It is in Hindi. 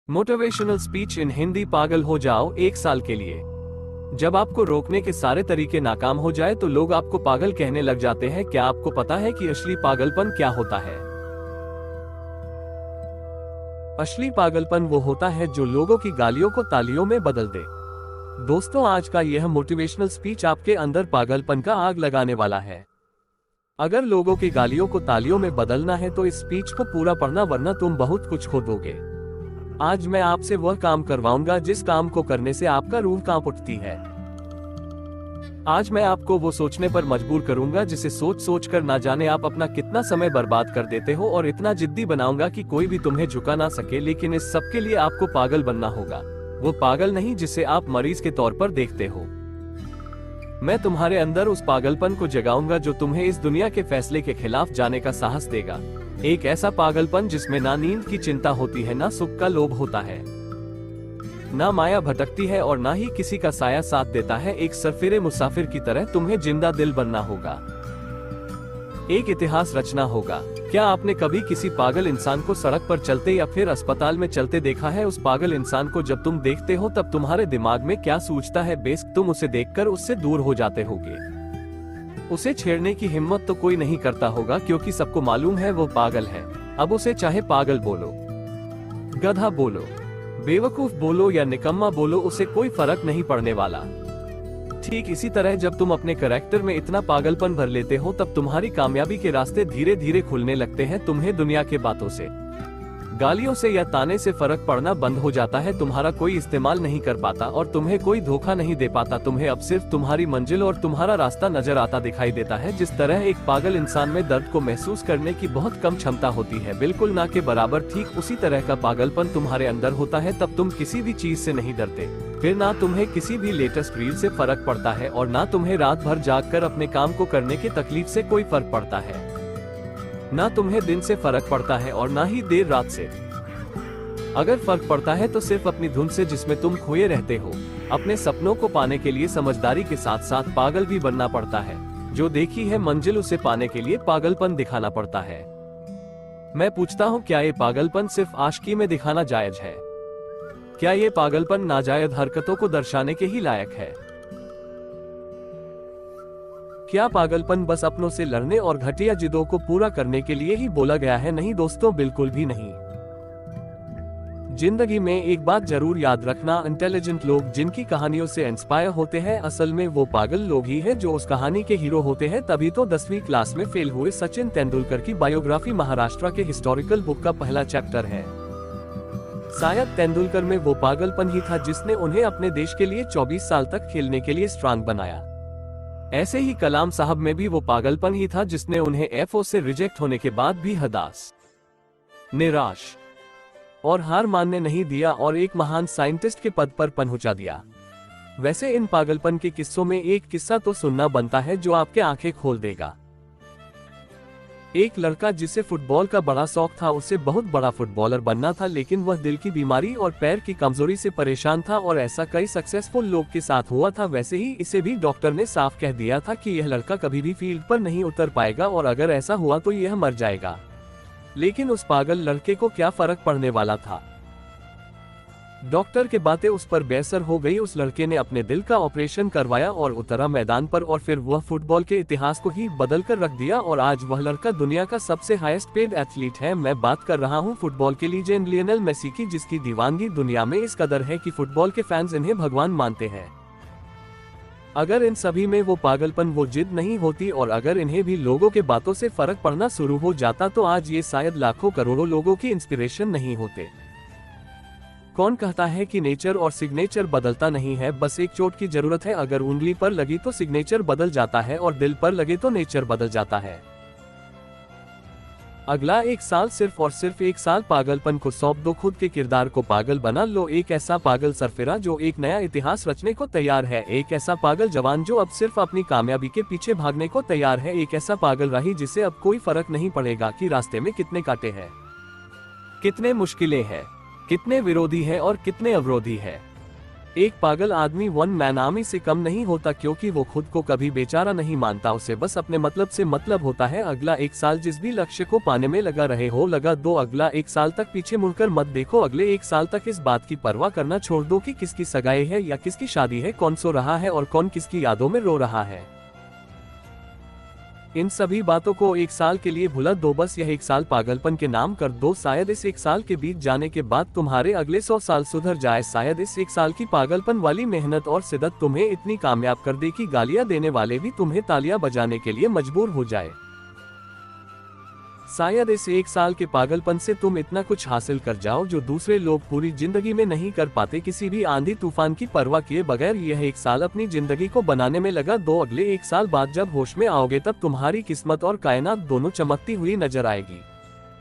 Motivational speech in Hindi. पागल हो जाओ 1 साल के लिए। जब आपको रोकने के सारे तरीके नाकाम हो जाए तो लोग आपको पागल कहने लग जाते हैं। क्या आपको पता है कि असली पागलपन क्या होता है? असली पागलपन वो होता है जो लोगों की गालियों को तालियों में बदल दे। दोस्तों, आज का यह मोटिवेशनल स्पीच आपके अंदर पागलपन का आग लगाने वाला है। अगर लोगों की गालियों को तालियों में बदलना है तो इस स्पीच को पूरा पढ़ना, वरना तुम बहुत कुछ खो दोगे। आज मैं आपसे वह काम करवाऊंगा जिस काम को करने से आपका रूह कांप उठती है। आज मैं आपको वो सोचने पर मजबूर करूंगा जिसे सोच सोच कर ना जाने आप अपना कितना समय बर्बाद कर देते हो, और इतना जिद्दी बनाऊंगा कि कोई भी तुम्हें झुका ना सके। लेकिन इस सब के लिए आपको पागल बनना होगा। वो पागल नहीं जिसे आप मरीज के तौर पर देखते हो। मैं तुम्हारे अंदर उस पागलपन को जगाऊंगा जो तुम्हें इस दुनिया के फैसले के खिलाफ जाने का साहस देगा। एक ऐसा पागलपन जिसमें ना नींद की चिंता होती है, ना सुख का लोभ होता है, ना माया भटकती है और ना ही किसी का साया साथ देता है। एक सरफिरे मुसाफिर की तरह तुम्हें जिंदा दिल बनना होगा। एक इतिहास रचना होगा। क्या आपने कभी किसी पागल इंसान को सड़क पर चलते या फिर अस्पताल में चलते देखा है? उस पागल इंसान को जब तुम देखते हो तब तुम्हारे दिमाग में क्या सूझता है? बेशक तुम उसे देखकर उससे दूर हो जाते होगे। उसे छेड़ने की हिम्मत तो कोई नहीं करता होगा, क्योंकि सबको मालूम है वो पागल है। अब उसे चाहे पागल बोलो, गधा बोलो, बेवकूफ बोलो या निकम्मा बोलो, उसे कोई फर्क नहीं पड़ने वाला। ठीक इसी तरह जब तुम अपने कैरेक्टर में इतना पागलपन भर लेते हो तब तुम्हारी कामयाबी के रास्ते धीरे धीरे खुलने लगते हैं। तुम्हें दुनिया के बातों से, गालियों से या ताने से फर्क पड़ना बंद हो जाता है। तुम्हारा कोई इस्तेमाल नहीं कर पाता और तुम्हें कोई धोखा नहीं दे पाता। तुम्हें अब सिर्फ तुम्हारी मंजिल और तुम्हारा रास्ता नजर आता दिखाई देता है। जिस तरह एक पागल इंसान में दर्द को महसूस करने की बहुत कम क्षमता होती है, बिल्कुल ना के बराबर, ठीक उसी तरह का पागलपन तुम्हारे अंदर होता है। तब तुम किसी भी चीज से नहीं डरते, फिर ना तुम्हें किसी भी लेटेस्ट रील से फर्क पड़ता है और ना तुम्हें रात भर जागकर अपने काम को करने की तकलीफ से कोई फर्क पड़ता है। ना तुम्हें दिन से फर्क पड़ता है और ना ही देर रात से। अगर फर्क पड़ता है तो सिर्फ अपनी धुन से जिसमें तुम खोए रहते हो। अपने सपनों को पाने के लिए समझदारी के साथ साथ पागल भी बनना पड़ता है। जो देखी है मंजिल उसे पाने के लिए पागलपन दिखाना पड़ता है। मैं पूछता हूँ, क्या ये पागलपन सिर्फ आशिकी में दिखाना जायज है? क्या ये पागलपन नाजायज हरकतों को दर्शाने के ही लायक है? क्या पागलपन बस अपनों से लड़ने और घटिया जिदों को पूरा करने के लिए ही बोला गया है? नहीं दोस्तों, बिल्कुल भी नहीं। जिंदगी में एक बात जरूर याद रखना, इंटेलिजेंट लोग जिनकी कहानियों से इंस्पायर होते हैं असल में वो पागल लोग ही हैं जो उस कहानी के हीरो होते हैं। तभी तो 10वीं क्लास में फेल हुए सचिन तेंदुलकर की बायोग्राफी महाराष्ट्र के हिस्टोरिकल बुक का पहला चैप्टर है। शायद तेंदुलकर में वो पागलपन ही था जिसने उन्हें अपने देश के लिए 24 साल तक खेलने के लिए स्ट्रांग बनाया। ऐसे ही कलाम साहब में भी वो पागलपन ही था जिसने उन्हें एफओ से रिजेक्ट होने के बाद भी हताश, निराश और हार मानने नहीं दिया और एक महान साइंटिस्ट के पद पर पहुंचा दिया। वैसे इन पागलपन के किस्सों में एक किस्सा तो सुनना बनता है जो आपके आंखें खोल देगा। एक लड़का जिसे फुटबॉल का बड़ा शौक था, उसे बहुत बड़ा फुटबॉलर बनना था, लेकिन वह दिल की बीमारी और पैर की कमजोरी से परेशान था और ऐसा कई सक्सेसफुल लोग के साथ हुआ था। वैसे ही इसे भी डॉक्टर ने साफ कह दिया था कि यह लड़का कभी भी फील्ड पर नहीं उतर पाएगा और अगर ऐसा हुआ तो यह मर जाएगा। लेकिन उस पागल लड़के को क्या फर्क पड़ने वाला था? डॉक्टर के बातें उस पर बेअसर हो गई। उस लड़के ने अपने दिल का ऑपरेशन करवाया और उतरा मैदान पर, और फिर वह फुटबॉल के इतिहास को ही बदल कर रख दिया और आज वह लड़का दुनिया का सबसे हाईएस्ट पेड एथलीट है। मैं बात कर रहा हूं फुटबॉल के लीजेंड लियोनेल मेसी की, जिसकी दीवानगी दुनिया में इस कदर है कि फुटबॉल के फैंस इन्हें भगवान मानते हैं। अगर इन सभी में वो पागलपन, वो जिद नहीं होती और अगर इन्हें भी लोगों के बातों से फर्क पड़ना शुरू हो जाता तो आज ये शायद लाखों करोड़ों लोगों की इंस्पिरेशन नहीं होते। कौन कहता है कि नेचर और सिग्नेचर बदलता नहीं है? बस एक चोट की जरूरत है। अगर उंगली पर लगी तो सिग्नेचर बदल जाता है और दिल पर लगे तो नेचर बदल जाता है। अगला 1 साल सिर्फ और सिर्फ 1 साल पागलपन को सौंप दो। खुद के किरदार को पागल बना लो। एक ऐसा पागल सरफिरा जो एक नया इतिहास रचने को तैयार है। एक ऐसा पागल जवान जो अब सिर्फ अपनी कामयाबी के पीछे भागने को तैयार है। एक ऐसा पागल राही जिसे अब कोई फर्क नहीं पड़ेगा कि रास्ते में कितने कांटे हैं, कितने मुश्किलें हैं, कितने विरोधी हैं और कितने अवरोधी हैं। एक पागल आदमी वन मैन आर्मी से कम नहीं होता, क्योंकि वो खुद को कभी बेचारा नहीं मानता, उसे बस अपने मतलब से मतलब होता है। अगला एक साल जिस भी लक्ष्य को पाने में लगा रहे हो लगा दो। अगला एक साल तक पीछे मुड़कर मत देखो। अगले एक साल तक इस बात की परवाह करना छोड़ दो कि किसकी सगाई है या किसकी शादी है, कौन सो रहा है और कौन किसकी यादों में रो रहा है। इन सभी बातों को एक साल के लिए भुला दो। बस यह एक साल पागलपन के नाम कर दो। शायद इस एक साल के बीत जाने के बाद तुम्हारे अगले 100 साल सुधर जाए। शायद इस एक साल की पागलपन वाली मेहनत और शिद्दत तुम्हें इतनी कामयाब कर दे कि गालियां देने वाले भी तुम्हें तालियां बजाने के लिए मजबूर हो जाए। शायद इस एक साल के पागलपन से तुम इतना कुछ हासिल कर जाओ जो दूसरे लोग पूरी जिंदगी में नहीं कर पाते। किसी भी आंधी तूफान की परवाह किए बगैर यह एक साल अपनी जिंदगी को बनाने में लगा दो। अगले एक साल बाद जब होश में आओगे तब तुम्हारी किस्मत और कायनात दोनों चमकती हुई नजर आएगी।